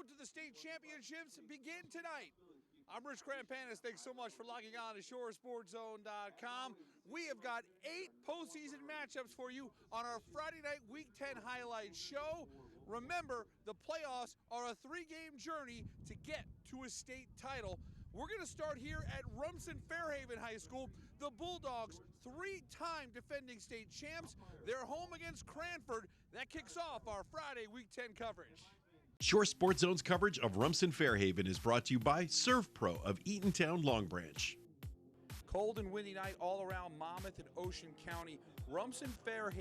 to the state championships begin tonight. I'm Rich Crampanis. Thanks so much for logging on to ShoreSportsZone.com. We have got 8 postseason matchups for you on our Friday night Week 10 highlight show. Remember, the playoffs are a 3-game journey to get to a state title. We're going to start here at Rumson-Fair High School. The Bulldogs, 3-time defending state champs. They're home against Cranford. That kicks off our Friday Week 10 coverage. Shore Sports Zone's coverage of Rumson-Fair is brought to you by ServPro of Eatontown Long Branch. Cold and windy night all around Monmouth and Ocean County. Rumson-Fair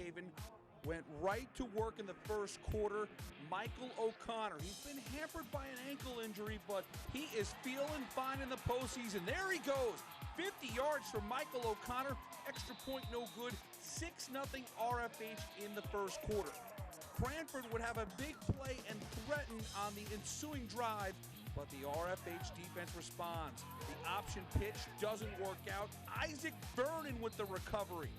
went right to work in the first quarter. Michael O'Connor, he's been hampered by an ankle injury, but he is feeling fine in the postseason. There he goes, 50 yards from Michael O'Connor. Extra point no good, 6-0 RFH in the first quarter. Cranford would have a big play and threaten on the ensuing drive, but the RFH defense responds. The option pitch doesn't work out. Isaac Vernon with the recovery.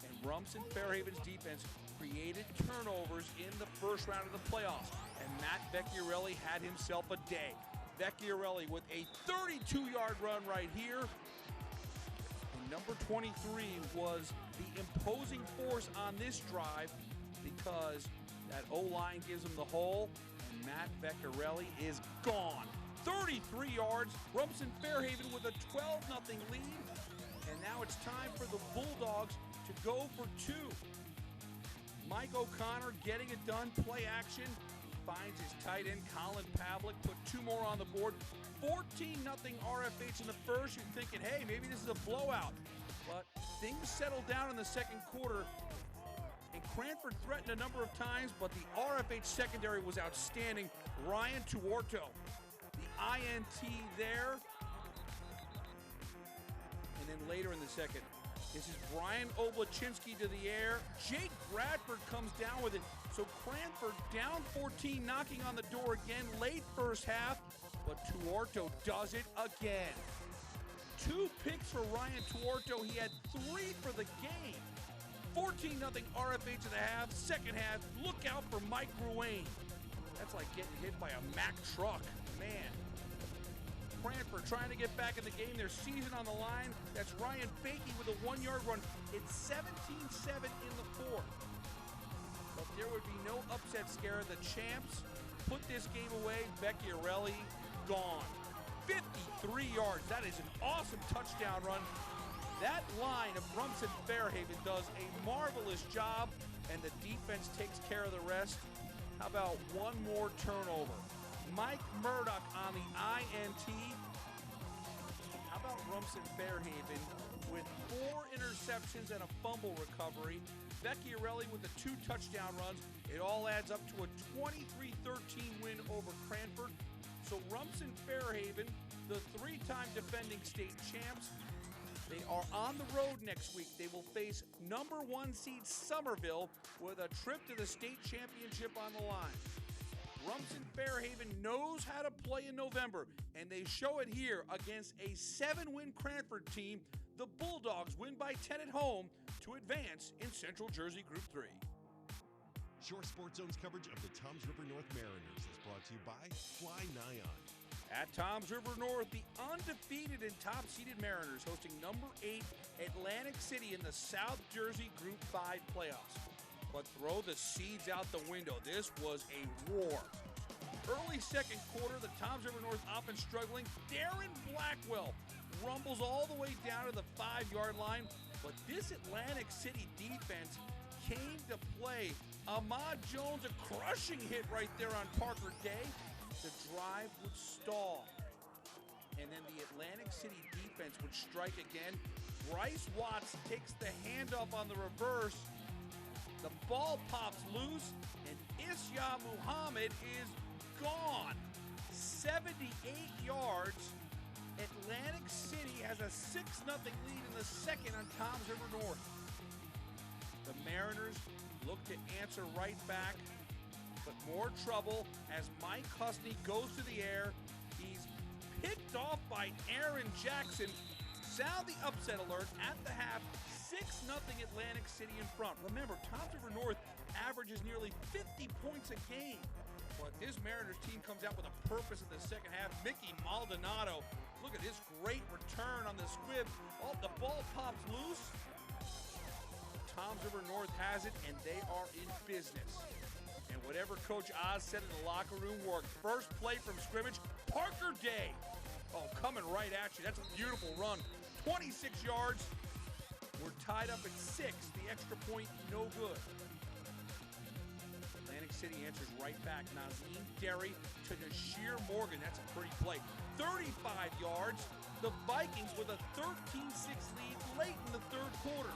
And Rumson-Fairhaven's defense created turnovers in the first round of the playoffs. And Matt Vecchiarelli had himself a day. Vecchiarelli with a 32-yard run right here. And number 23 was the imposing force on this drive because that O-line gives him the hole, and Matt Vecchiarelli is gone. 33 yards, Rumson-Fairhaven with a 12-0 lead, and now it's time for the Bulldogs to go for 2. Mike O'Connor getting it done, play action, finds his tight end, Colin Pavlik, put 2 more on the board. 14-0 RFH in the first. You're thinking, hey, maybe this is a blowout. But things settled down in the second quarter, and Cranford threatened a number of times, but the RFH secondary was outstanding. Ryan Tuorto, the INT there. And then later in the second, this is Brian Oblachinsky to the air. Jake Bradford comes down with it. So Cranford down 14, knocking on the door again late first half, but Tuorto does it again. 2 picks for Ryan Tuorto. He had 3 for the game. 14-0 RFH in the half. Second half, look out for Mike Ruane. That's like getting hit by a Mack truck. Man. Cranford trying to get back in the game. Their season on the line. That's Ryan Fakey with a 1-yard run. It's 17-7 in the fourth. But there would be no upset scare. The champs put this game away. Vecchiarelli gone. 53 yards. That is an awesome touchdown run. That line of Rumson-Fairhaven does a marvelous job, and the defense takes care of the rest. How about one more turnover? Mike Murdoch on the INT. How about Rumson-Fairhaven with 4 interceptions and a fumble recovery? Vecchiarelli with the 2 touchdown runs. It all adds up to a 23-13 win over Cranford. So Rumson-Fairhaven, the 3-time defending state champs, they are on the road next week. They will face number 1 seed Somerville with a trip to the state championship on the line. Rumson-Fairhaven knows how to play in November, and they show it here against a 7-win Cranford team. The Bulldogs win by 10 at home to advance in Central Jersey Group 3. Shore Sports Zone's coverage of the Toms River North Mariners is brought to you by Fly Nyan. At Toms River North, the undefeated and top-seeded Mariners hosting number 8 Atlantic City in the South Jersey Group 5 playoffs. But throw the seeds out the window. This was a war. Early second quarter, the Toms River North offense struggling. Darren Blackwell rumbles all the way down to the 5-yard line. But this Atlantic City defense came to play. Ahmad Jones, a crushing hit right there on Parker Day. The drive would stall. And then the Atlantic City defense would strike again. Bryce Watts takes the handoff on the reverse. The ball pops loose, and Isya Muhammad is gone. 78 yards. Atlantic City has a 6-0 lead in the second on Toms River North. The Mariners look to answer right back, but more trouble as Mike Husney goes to the air. He's picked off by Aaron Jackson. Sound the upset alert at the half. 6-0 Atlantic City in front. Remember, Toms River North averages nearly 50 points a game. But this Mariners team comes out with a purpose in the second half. Mickey Maldonado, look at this great return on the squib. Oh, the ball pops loose. Toms River North has it, and they are in business. And whatever Coach Oz said in the locker room worked. First play from scrimmage, Parker Day. Oh, coming right at you. That's a beautiful run. 26 yards. We're tied up at 6. The extra point, no good. Atlantic City answers right back. Nazim Derry to Nashir Morgan. That's a pretty play. 35 yards. The Vikings with a 13-6 lead late in the third quarter.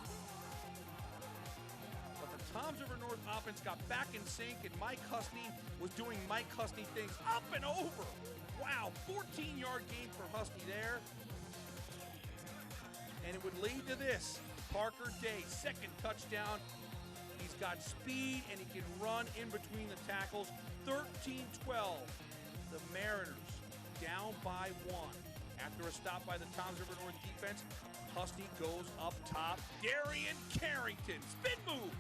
But the Toms River North offense got back in sync, and Mike Husney was doing Mike Husney things up and over. Wow, 14-yard gain for Husney there. And it would lead to this. Parker Day, second touchdown. He's got speed, and he can run in between the tackles. 13-12. The Mariners down by 1. After a stop by the Toms River North defense, Husney goes up top. Darian Carrington, spin move.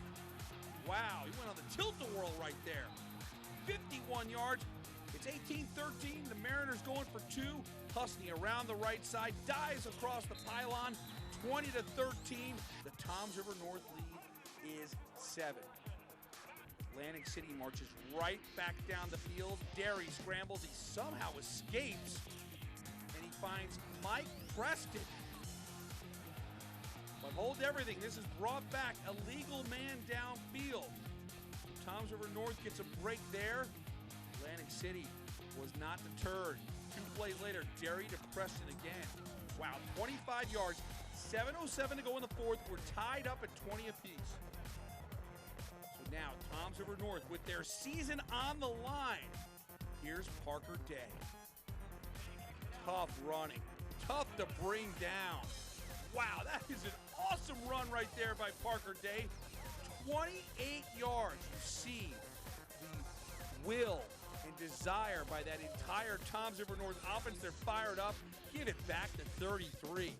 Wow, he went on the tilt-a-whirl right there. 51 yards. It's 18-13. The Mariners going for 2. Husney around the right side, dives across the pylon. 20-13. The Toms River North lead is 7. Atlantic City marches right back down the field. Derry scrambles. He somehow escapes. And he finds Mike Preston. But hold everything. This is brought back. A legal man downfield. Toms River North gets a break there. Atlantic City was not deterred. 2 plays later, Derry to Preston again. Wow, 25 yards. 7:07 to go in the fourth. We're tied up at 20 apiece. So now, Toms River North with their season on the line. Here's Parker Day. Tough running. Tough to bring down. Wow, that is an awesome run right there by Parker Day. 28 yards. You see the will and desire by that entire Toms River North offense. They're fired up. Give it back to 33.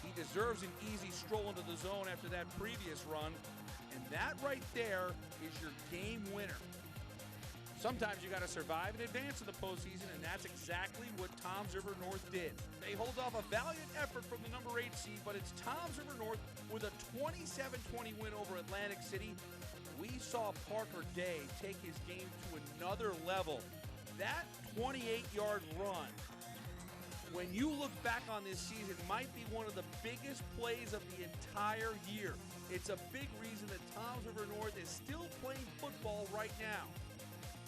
He deserves an easy stroll into the zone after that previous run. And that right there is your game winner. Sometimes you got to survive and advance in the postseason, and that's exactly what Toms River North did. They hold off a valiant effort from the number 8 seed, but it's Toms River North with a 27-20 win over Atlantic City. We saw Parker Day take his game to another level. That 28-yard run, when you look back on this season, might be one of the biggest plays of the entire year. It's a big reason that Toms River North is still playing football right now.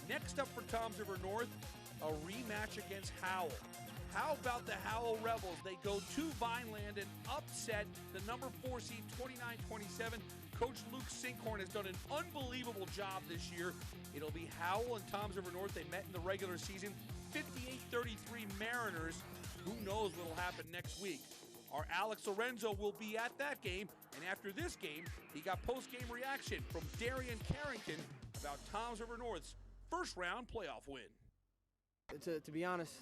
Next up for Toms River North, a rematch against Howell. How about the Howell Rebels? They go to Vineland and upset the number 4 seed 29-27. Coach Luke Sinkhorn has done an unbelievable job this year. It'll be Howell and Toms River North. They met in the regular season. 58-33 Mariners. Who knows what will happen next week? Our Alex Lorenzo will be at that game. And after this game, he got post-game reaction from Darian Carrington about Toms River North's first-round playoff win. To be honest,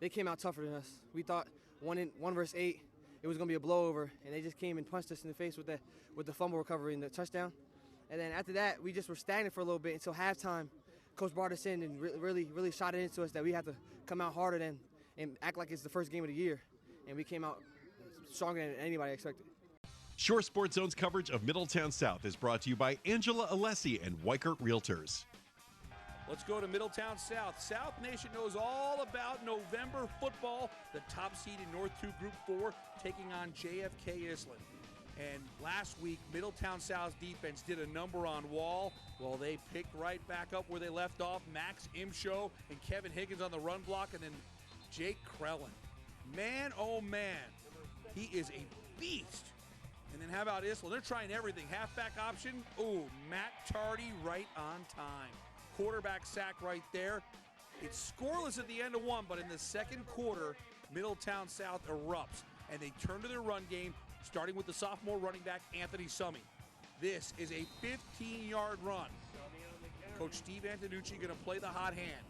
they came out tougher than us. We thought 1 versus 8, it was going to be a blowover, and they just came and punched us in the face with the fumble recovery and the touchdown. And then after that, we just were stagnant for a little bit until halftime. Coach brought us in and really shot it into us that we had to come out harder and act like it's the first game of the year. And we came out stronger than anybody expected. Shore Sports Zone's coverage of Middletown South is brought to you by Angela Alessi and Weichert Realtors. Let's go to Middletown South. South Nation knows all about November football. The top seed in North 2 Group 4 taking on JFK-Iselin. And last week, Middletown South's defense did a number on Wall. Well, they picked right back up where they left off. Max Imshow and Kevin Higgins on the run block, and then Jake Krellin. Man, oh man, he is a beast. And then how about Iselin? They're trying everything. Halfback option. Oh, Matt Tardy right on time. Quarterback sack right there. It's scoreless at the end of 1, but in the second quarter, Middletown South erupts, and they turn to their run game, starting with the sophomore running back, Anthony Summy. This is a 15-yard run. Coach Steve Antonucci going to play the hot hand.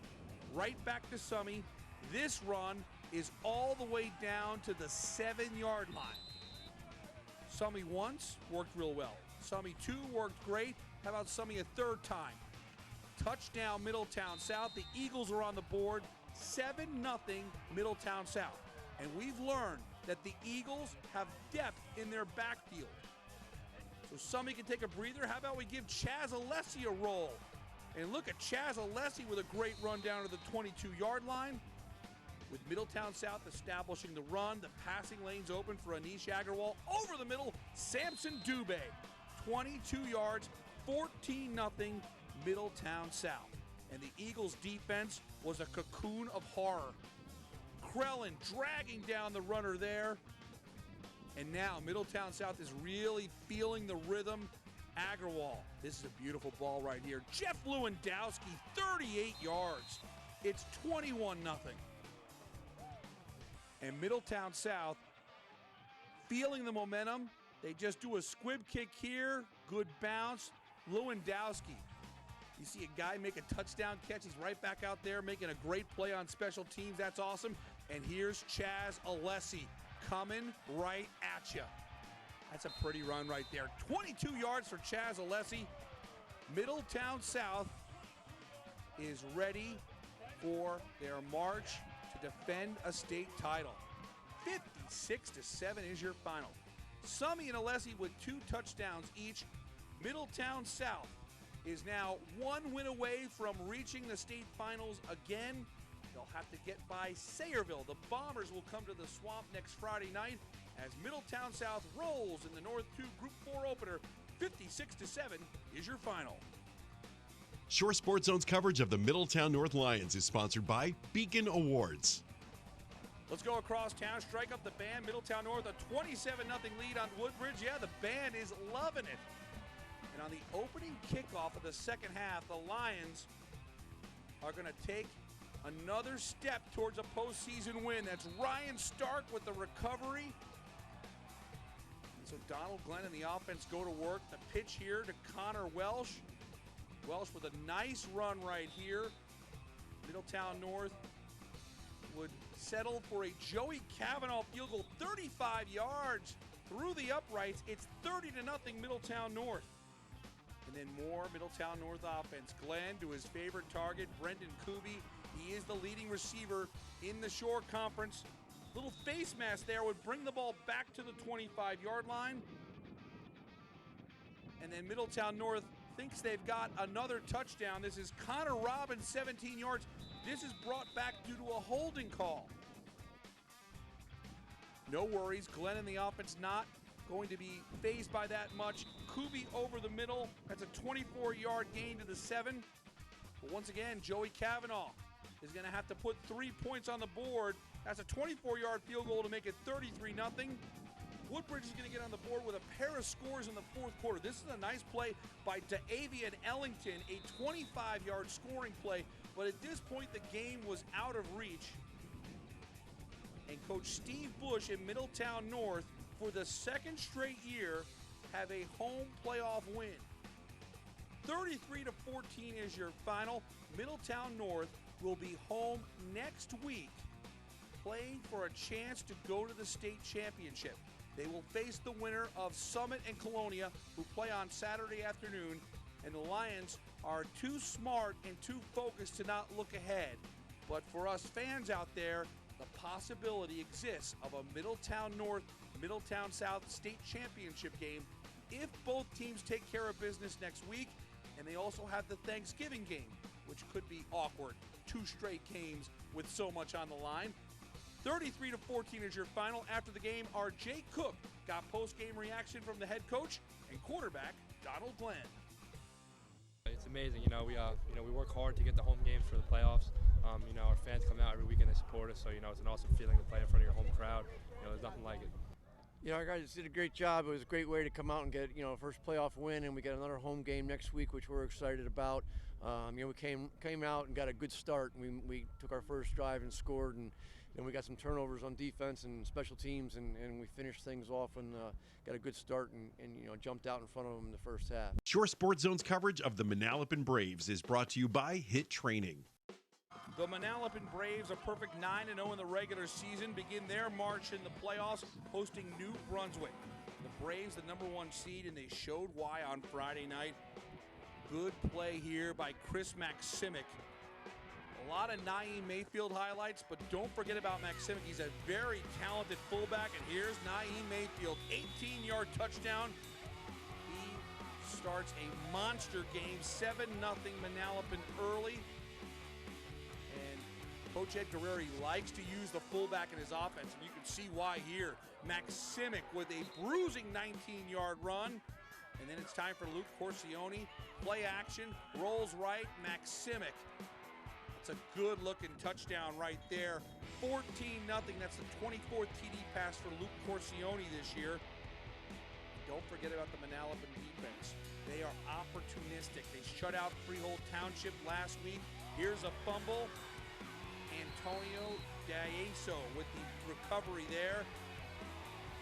Right back to Summy. This run is all the way down to the 7-yard line. Summy once, worked real well. Summy 2 worked great. How about Summy a third time? Touchdown Middletown South. The Eagles are on the board. 7-0 Middletown South. And we've learned that the Eagles have depth in their backfield. So Summy can take a breather. How about we give Chaz Alessi a roll? And look at Chaz Alessi with a great run down to the 22-yard line. With Middletown South establishing the run, the passing lanes open for Anish Agarwal. Over the middle, Samson Dubé. 22 yards, 14-0 Middletown South. And the Eagles' defense was a cocoon of horror. Krellin dragging down the runner there. And now Middletown South is really feeling the rhythm. Agarwal, this is a beautiful ball right here. Jeff Lewandowski, 38 yards. It's 21-0. And Middletown South feeling the momentum. They just do a squib kick here. Good bounce. Lewandowski. You see a guy make a touchdown catch. He's right back out there making a great play on special teams. That's awesome. And here's Chaz Alessi coming right at you. That's a pretty run right there. 22 yards for Chaz Alessi. Middletown South is ready for their march to defend a state title. 56-7 is your final. Summy and Alessi with 2 touchdowns each. Middletown South is now 1 win away from reaching the state finals again. They'll have to get by Sayreville. The Bombers will come to the Swamp next Friday night as Middletown South rolls in the North 2 Group 4 opener. 56-7 is your final. Shore Sports Zone's coverage of the Middletown North Lions is sponsored by Beacon Awards. Let's go across town, strike up the band. Middletown North, a 27-0 lead on Woodbridge. Yeah, the band is loving it. And on the opening kickoff of the second half, the Lions are going to take another step towards a postseason win. That's Ryan Stark with the recovery. And so Donald Glenn and the offense go to work. The pitch here to Connor Welsh. Welsh with a nice run right here. Middletown North would settle for a Joey Cavanaugh field goal, 35 yards through the uprights. It's 30-0 Middletown North. And then more Middletown North offense. Glenn to his favorite target, Brendan Kuby. He is the leading receiver in the Shore Conference. Little face mask there would bring the ball back to the 25-yard line. And then Middletown North thinks they've got another touchdown. This is Connor Robbins, 17 yards. This is brought back due to a holding call. No worries, Glenn and the offense not going to be phased by that much. Kuby over the middle. That's a 24-yard gain to the 7. But once again, Joey Cavanaugh is going to have to put 3 points on the board. That's a 24-yard field goal to make it 33-0. Woodbridge is going to get on the board with a pair of scores in the fourth quarter. This is a nice play by Da'Avian Ellington, a 25-yard scoring play. But at this point, the game was out of reach. And Coach Steve Bush in Middletown North, for the second straight year, have a home playoff win. 33-14 is your final. Middletown North will be home next week, playing for a chance to go to the state championship. They will face the winner of Summit and Colonia, who play on Saturday afternoon, and the Lions are too smart and too focused to not look ahead. But for us fans out there, the possibility exists of a Middletown North, Middletown South state championship game if both teams take care of business next week, and they also have the Thanksgiving game, which could be awkward. 2 straight games with so much on the line. 33-14 is your final. After the game, our Jay Cook got post-game reaction from the head coach and quarterback Donald Glenn. It's amazing, we work hard to get the home games for the playoffs. Our fans come out every weekend and support us, so it's an awesome feeling to play in front of your home crowd. There's nothing like it. Our guys did a great job. It was a great way to come out and get, first playoff win, and we got another home game next week, which we're excited about. We came out and got a good start. We took our first drive and scored, and then we got some turnovers on defense and special teams, and we finished things off and got a good start and jumped out in front of them in the first half. Shore Sports Zone's coverage of the Manalapan Braves is brought to you by Hit Training. The Manalapan Braves, a perfect 9-0 in the regular season, begin their march in the playoffs, hosting New Brunswick. The Braves the #1 seed, and they showed why on Friday night. Good play here by Chris Maksimic. A lot of Naeem Mayfield highlights, but don't forget about Maksimic. He's a very talented fullback, and here's Naeem Mayfield, 18-yard touchdown. He starts a monster game, 7-0 Manalapan early. And Coach Ed Guerreri likes to use the fullback in his offense, and you can see why here. Maksimic with a bruising 19-yard run. And then it's time for Luke Corcione. Play action, rolls right, Maksimic. It's a good-looking touchdown right there. 14-0, that's the 24th TD pass for Luke Corcione this year. Don't forget about the Manalapan defense. They are opportunistic. They shut out Freehold Township last week. Here's a fumble. Antonio D'Aieso with the recovery there.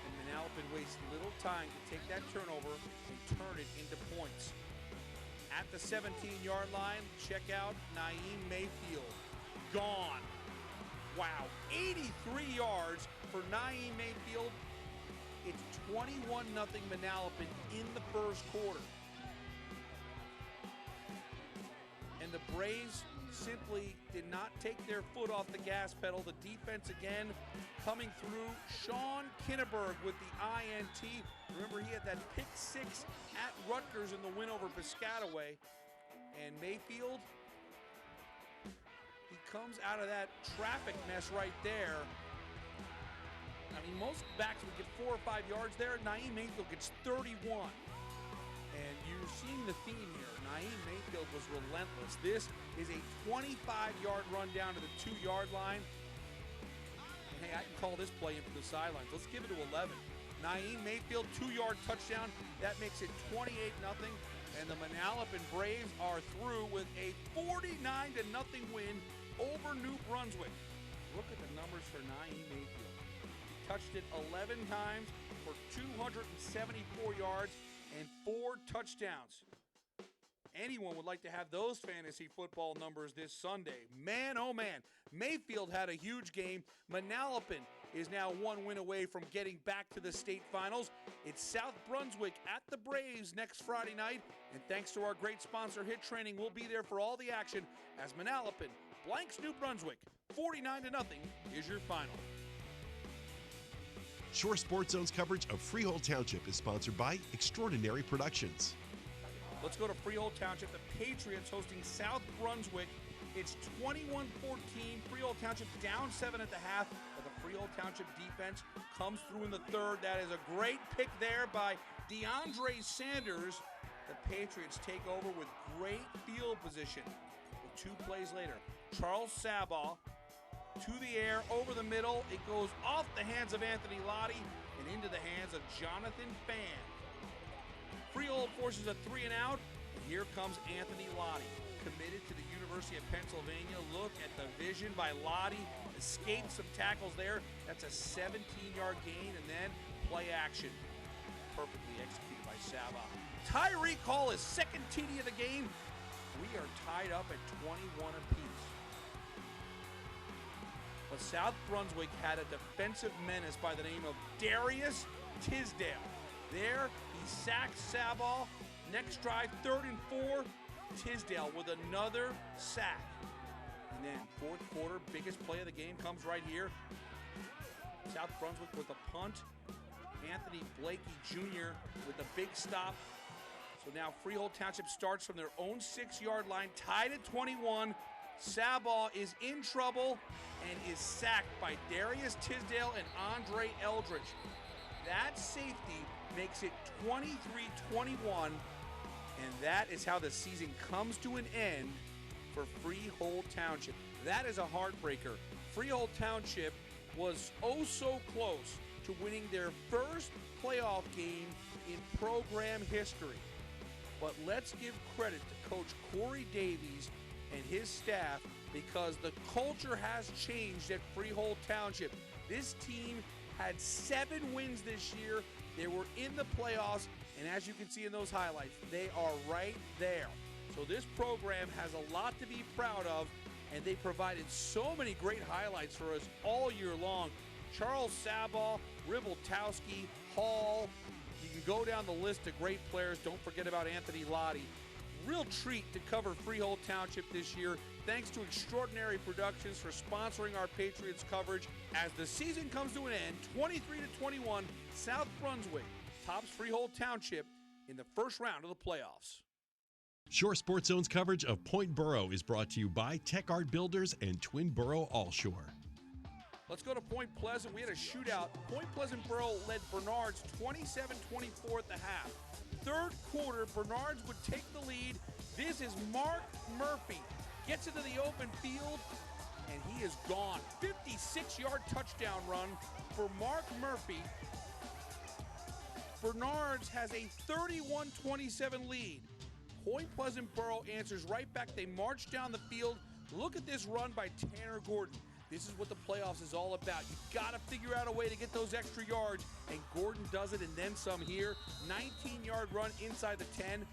And Manalapan wastes little time to take that turnover and turn it into points. At the 17-yard line, check out Naeem Mayfield. Gone. Wow, 83 yards for Naeem Mayfield. It's 21-0 Manalapan in the first quarter. And the Braves simply did not take their foot off the gas pedal. The defense again coming through. Sean Kinneberg with the INT. Remember, he had that pick 6 at Rutgers in the win over Piscataway. And Mayfield, he comes out of that traffic mess right there. I mean, most backs would get 4 or 5 yards there. Naeem Mayfield gets 31. And you're seeing the theme here. Naeem Mayfield was relentless. This is a 25-yard run down to the 2-yard line. And hey, I can call this play in from the sidelines. Let's give it to 11. Naeem Mayfield, 2-yard touchdown. That makes it 28-0. And the Manalapan Braves are through with a 49-0 win over New Brunswick. Look at the numbers for Naeem Mayfield. He touched it 11 times for 274 yards and 4 touchdowns. Anyone would like to have those fantasy football numbers this Sunday. Man, oh man, Mayfield had a huge game. Manalapan is now 1 win away from getting back to the state finals. It's South Brunswick at the Braves next Friday night. And thanks to our great sponsor, Hit Training, we'll be there for all the action as Manalapan blanks New Brunswick. 49-0 is your final. Shore Sports Zone's coverage of Freehold Township is sponsored by Extraordinary Productions. Let's go to Freehold Township. The Patriots hosting South Brunswick. It's 21-14. Freehold Township down 7 at the half, but the Freehold Township defense comes through in the third. That is a great pick there by DeAndre Sanders. The Patriots take over with great field position. With 2 plays later, Charles Sabaw to the air, over the middle. It goes off the hands of Anthony Lottie and into the hands of Jonathan Fan. Freehold forces a 3-and-out, and here comes Anthony Lottie, committed to the University of Pennsylvania. Look at the vision by Lottie. Escaped some tackles there. That's a 17-yard gain, and then play action. Perfectly executed by Saba. Tyreek Hall, his second TD of the game. We are tied up at 21 apiece. But South Brunswick had a defensive menace by the name of Darius Tisdale. There, he sacks Sabal. Next drive, 3rd and 4. Tisdale with another sack. And then fourth quarter, biggest play of the game comes right here. South Brunswick with a punt. Anthony Blakey Jr. with a big stop. So now Freehold Township starts from their own 6-yard line, tied at 21. Sabal is in trouble and is sacked by Darius Tisdale and Andre Eldridge. That safety makes it 23-21, and that is how the season comes to an end for Freehold Township. That is a heartbreaker. Freehold Township was oh so close to winning their first playoff game in program history. But let's give credit to Coach Corey Davies and his staff, because the culture has changed at Freehold Township. This team had 7 wins this year. They were in the playoffs, and as you can see in those highlights, they are right there. So this program has a lot to be proud of, and they provided so many great highlights for us all year long. Charles Sabal, Ribeltowski, Hall, you can go down the list of great players. Don't forget about Anthony Lottie. Real treat to cover Freehold Township this year. Thanks to Extraordinary Productions for sponsoring our Patriots coverage. As the season comes to an end, 23-21, South Brunswick tops Freehold Township in the first round of the playoffs. Shore Sports Zone's coverage of Point Boro is brought to you by Tech Art Builders and Twin Boro Allshore. Let's go to Point Pleasant. We had a shootout. Point Pleasant Boro led Bernards 27-24 at the half. Third quarter, Bernards would take the lead. This is Mark Murphy. Gets into the open field, and he is gone. 56-yard touchdown run for Mark Murphy. Bernards has a 31-27 lead. Point Pleasant Boro answers right back. They march down the field. Look at this run by Tanner Gordon. This is what the playoffs is all about. You've got to figure out a way to get those extra yards, and Gordon does it, and then some here. 19-yard run inside the 10.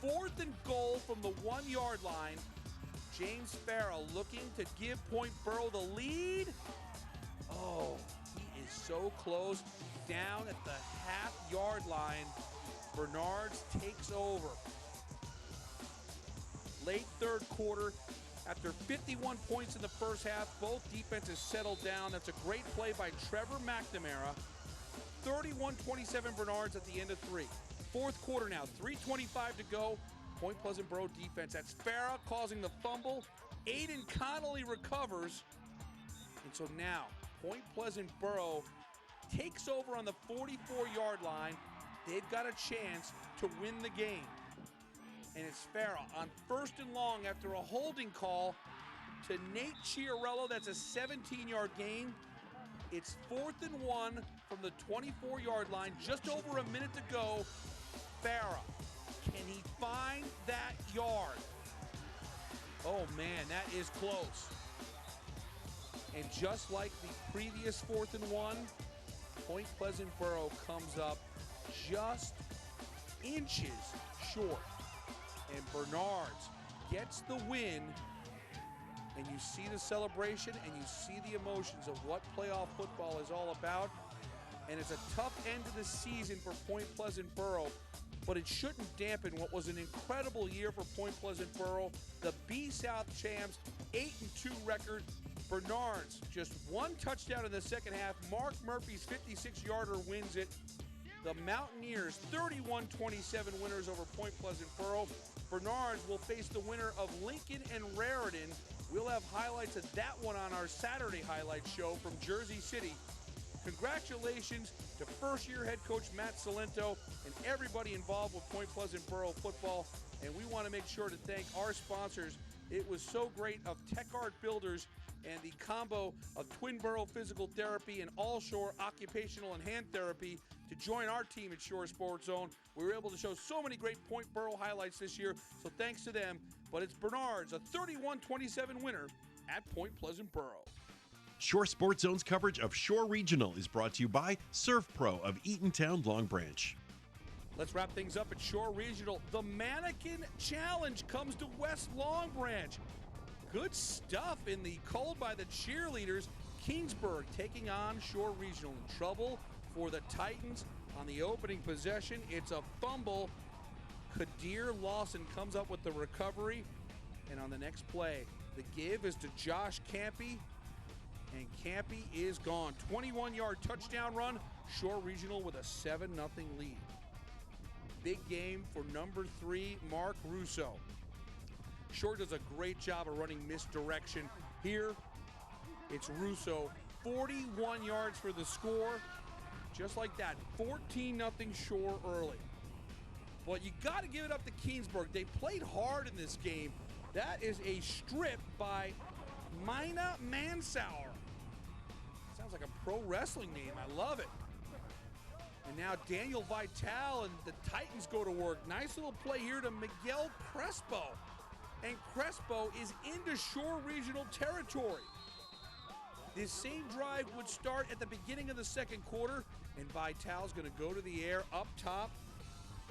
4th and goal from the 1-yard line. James Farrell looking to give Point Boro the lead. Oh, he is so close. Down at the half-yard line, Bernards takes over. Late third quarter, after 51 points in the first half, both defenses settled down. That's a great play by Trevor McNamara. 31-27 Bernards at the end of 3. Fourth quarter now, 3:25 to go. Point Pleasant Boro defense. That's Farah causing the fumble. Aiden Connolly recovers. And so now, Point Pleasant Boro takes over on the 44-yard line. They've got a chance to win the game. And it's Farah on 1st and long after a holding call to Nate Chiarello. That's a 17-yard gain. It's 4th and 1 from the 24-yard line. Just over a minute to go. Farah, can he find that yard? Oh, man, that is close. And just like the previous 4th and 1, Point Pleasant Boro comes up just inches short. And Bernards gets the win, and you see the celebration and you see the emotions of what playoff football is all about. And it's a tough end to the season for Point Pleasant Boro, but it shouldn't dampen what was an incredible year for Point Pleasant Boro. The B-South champs, 8-2 record. Bernards, just 1 touchdown in the second half. Mark Murphy's 56-yarder wins it. The Mountaineers, 31-27 winners over Point Pleasant Boro. Bernards will face the winner of Lincoln and Raritan. We'll have highlights of that one on our Saturday highlight show from Jersey City. Congratulations to first-year head coach Matt Salento and everybody involved with Point Pleasant Boro football. And we want to make sure to thank our sponsors. It was so great of Tech Art Builders and the combo of Twin Boro Physical Therapy and Allshore Occupational and Hand Therapy to join our team at Shore Sports Zone. We were able to show so many great Point Boro highlights this year, so thanks to them. But it's Bernards, a 31-27 winner at Point Pleasant Boro. Shore Sports Zone's coverage of Shore Regional is brought to you by Surf Pro of Eatontown Long Branch. Let's wrap things up at Shore Regional. The Mannequin Challenge comes to West Long Branch. Good stuff in the cold by the cheerleaders. Keansburg taking on Shore Regional. In trouble for the Titans on the opening possession. It's a fumble. Kadir Lawson comes up with the recovery. And on the next play, the give is to Josh Campy. And Campy is gone. 21-yard touchdown run. Shore Regional with a 7-0 lead. Big game for number 3, Mark Russo. Shore does a great job of running misdirection. Here, it's Russo. 41 yards for the score. Just like that, 14-0 Shore early. But you got to give it up to Keansburg. They played hard in this game. That is a strip by Mina Mansauer. Sounds like a pro wrestling name. I love it. And now Daniel Vitale and the Titans go to work. Nice little play here to Miguel Crespo. And Crespo is into Shore Regional territory. This same drive would start at the beginning of the second quarter, and Vitale's going to go to the air up top.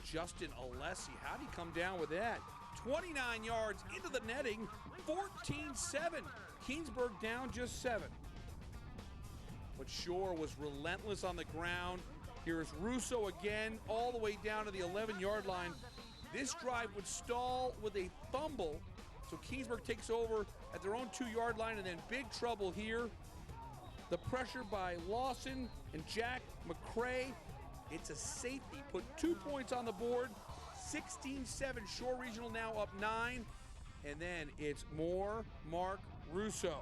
Justin Alessi, how'd he come down with that? 29 yards into the netting, 14-7. Keansburg down just 7. But Shore was relentless on the ground. Here's Russo again, all the way down to the 11-yard line. This drive would stall with a fumble, so Keansburg takes over at their own 2-yard line, and then big trouble here. The pressure by Lawson and Jack McCray. It's a safety. Put 2 points on the board. 16-7. Shore Regional now up 9. And then it's more Mark Russo.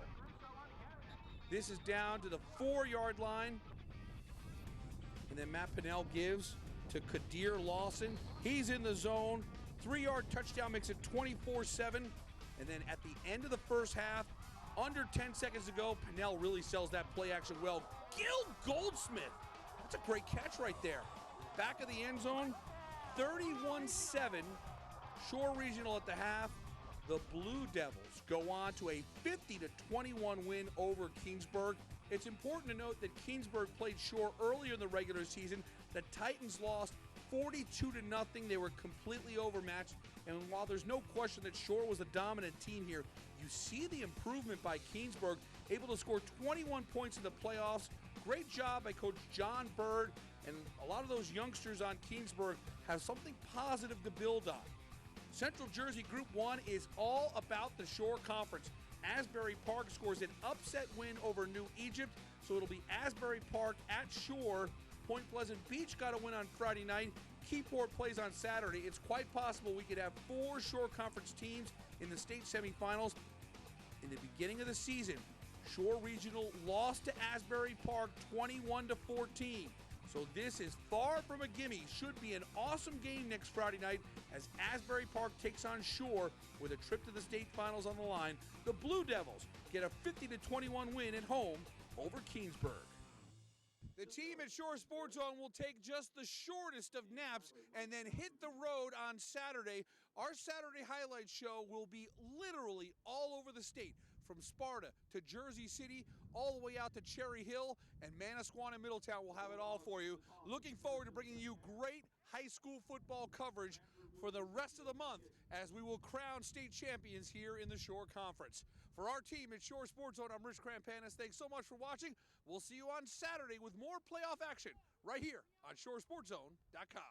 This is down to the 4-yard line. And then Matt Pinnell gives to Kadir Lawson. He's in the zone. 3-yard touchdown makes it 24-7. And then at the end of the first half, under 10 seconds to go, Pinnell really sells that play action well. Gil Goldsmith. That's a great catch right there. Back of the end zone, 31-7. Shore Regional at the half. The Blue Devils go on to a 50-21 win over Keansburg. It's important to note that Keansburg played Shore earlier in the regular season. The Titans lost 42-0. They were completely overmatched. And while there's no question that Shore was a dominant team here, you see the improvement by Keansburg, able to score 21 points in the playoffs. Great job by Coach John Bird, and a lot of those youngsters on Keansburg have something positive to build on. Central Jersey Group 1 is all about the Shore Conference. Asbury Park scores an upset win over New Egypt, so it'll be Asbury Park at Shore. Point Pleasant Beach got a win on Friday night. Keyport plays on Saturday. It's quite possible we could have 4 Shore Conference teams in the state semifinals. In the beginning of the season, Shore Regional lost to Asbury Park 21-14. So this is far from a gimme. Should be an awesome game next Friday night as Asbury Park takes on Shore with a trip to the state finals on the line. The Blue Devils get a 50-21 win at home over Keansburg. The team at Shore Sports Zone will take just the shortest of naps and then hit the road on Saturday. Our Saturday highlight show will be literally all over the state, from Sparta to Jersey City, all the way out to Cherry Hill, and Manasquan and Middletown will have it all for you. Looking forward to bringing you great high school football coverage for the rest of the month as we will crown state champions here in the Shore Conference. For our team at Shore Sports Zone, I'm Rich Crampanis. Thanks so much for watching. We'll see you on Saturday with more playoff action right here on ShoreSportsZone.com.